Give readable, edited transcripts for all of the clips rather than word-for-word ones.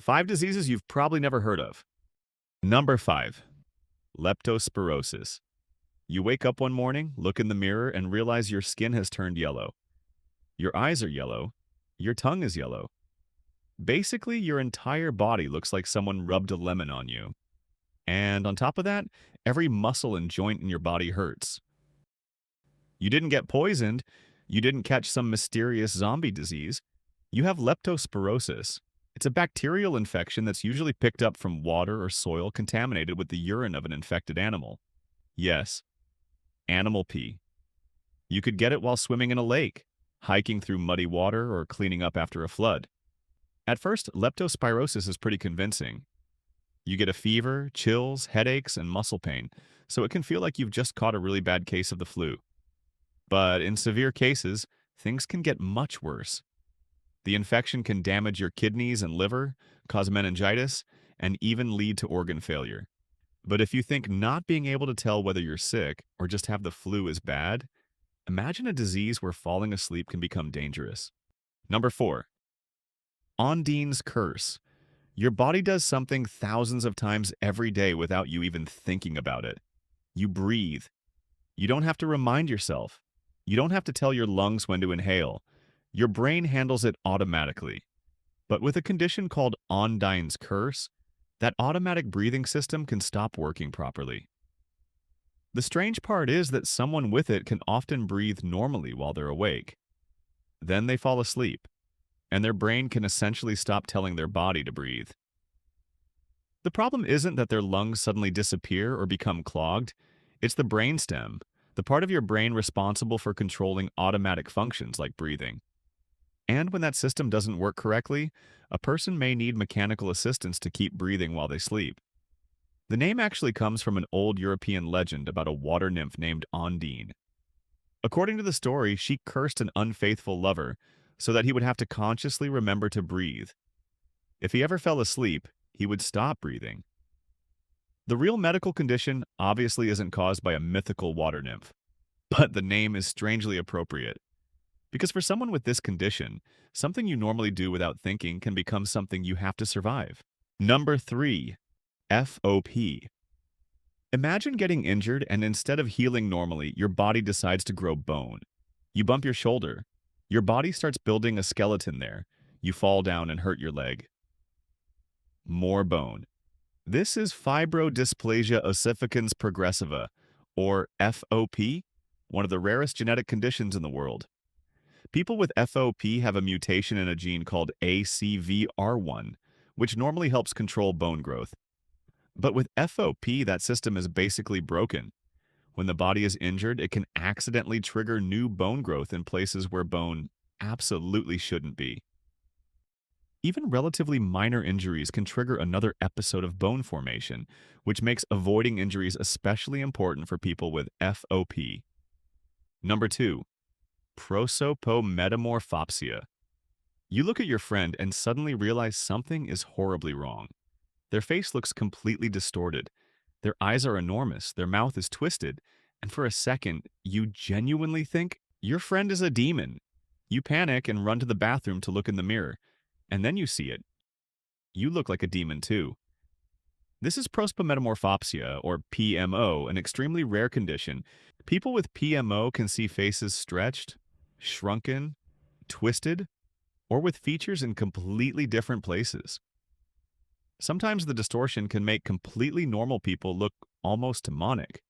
5 diseases you've probably never heard of. Number 5, leptospirosis. You wake up one morning, look in the mirror, and realize your skin has turned yellow. Your eyes are yellow. Your tongue is yellow. Basically, your entire body looks like someone rubbed a lemon on you. And on top of that, every muscle and joint in your body hurts. You didn't get poisoned. You didn't catch some mysterious zombie disease. You have leptospirosis. It's a bacterial infection that's usually picked up from water or soil contaminated with the urine of an infected animal. Yes, animal pee. You could get it while swimming in a lake, hiking through muddy water, or cleaning up after a flood. At first, leptospirosis is pretty convincing. You get a fever, chills, headaches, and muscle pain, so it can feel like you've just caught a really bad case of the flu. But in severe cases, things can get much worse. The infection can damage your kidneys and liver, cause meningitis, and even lead to organ failure. But if you think not being able to tell whether you're sick or just have the flu is bad, imagine a disease where falling asleep can become dangerous. Number 4, Ondine's curse. Your body does something thousands of times every day without you even thinking about it. You breathe. You don't have to remind yourself. You don't have to tell your lungs when to inhale. Your brain handles it automatically. But with a condition called Ondine's curse, that automatic breathing system can stop working properly. The strange part is that someone with it can often breathe normally while they're awake. Then they fall asleep, and their brain can essentially stop telling their body to breathe. The problem isn't that their lungs suddenly disappear or become clogged. It's the brainstem, the part of your brain responsible for controlling automatic functions like breathing. And when that system doesn't work correctly, a person may need mechanical assistance to keep breathing while they sleep. The name actually comes from an old European legend about a water nymph named Ondine. According to the story, she cursed an unfaithful lover so that he would have to consciously remember to breathe. If he ever fell asleep, he would stop breathing. The real medical condition obviously isn't caused by a mythical water nymph, but the name is strangely appropriate. Because for someone with this condition, something you normally do without thinking can become something you have to survive. Number 3, FOP. Imagine getting injured and instead of healing normally, your body decides to grow bone. You bump your shoulder. Your body starts building a skeleton there. You fall down and hurt your leg. More bone. This is fibrodysplasia ossificans progressiva, or FOP, one of the rarest genetic conditions in the world. People with FOP have a mutation in a gene called ACVR1, which normally helps control bone growth. But with FOP, that system is basically broken. When the body is injured, it can accidentally trigger new bone growth in places where bone absolutely shouldn't be. Even relatively minor injuries can trigger another episode of bone formation, which makes avoiding injuries especially important for people with FOP. Number 2, prosopometamorphopsia. You look at your friend and suddenly realize something is horribly wrong. Their face looks completely distorted. Their eyes are enormous, their mouth is twisted, and for a second, you genuinely think your friend is a demon. You panic and run to the bathroom to look in the mirror, and then you see it. You look like a demon too. This is prosopometamorphopsia, or PMO, an extremely rare condition. People with PMO can see faces stretched, shrunken, twisted, or with features in completely different places. Sometimes the distortion can make completely normal people look almost demonic.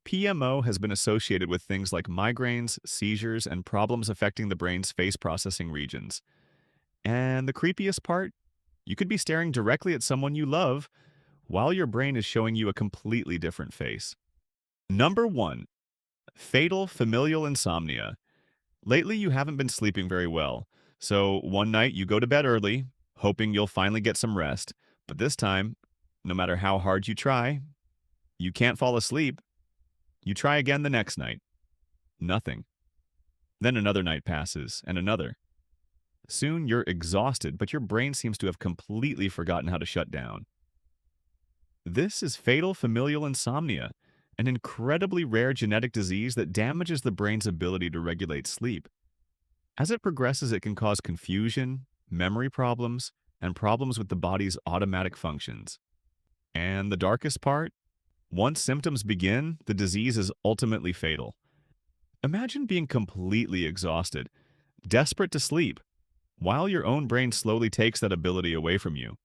PMO has been associated with things like migraines, seizures, and problems affecting the brain's face processing regions. And the creepiest part? You could be staring directly at someone you love while your brain is showing you a completely different face. Number 1, fatal familial insomnia. Lately, you haven't been sleeping very well, so one night you go to bed early, hoping you'll finally get some rest, but this time, no matter how hard you try, you can't fall asleep. You try again the next night. Nothing. Then another night passes, and another. Soon you're exhausted, but your brain seems to have completely forgotten how to shut down. This is fatal familial insomnia, an incredibly rare genetic disease that damages the brain's ability to regulate sleep. As it progresses, it can cause confusion, memory problems, and problems with the body's automatic functions. And the darkest part? Once symptoms begin, the disease is ultimately fatal. Imagine being completely exhausted, desperate to sleep, while your own brain slowly takes that ability away from you.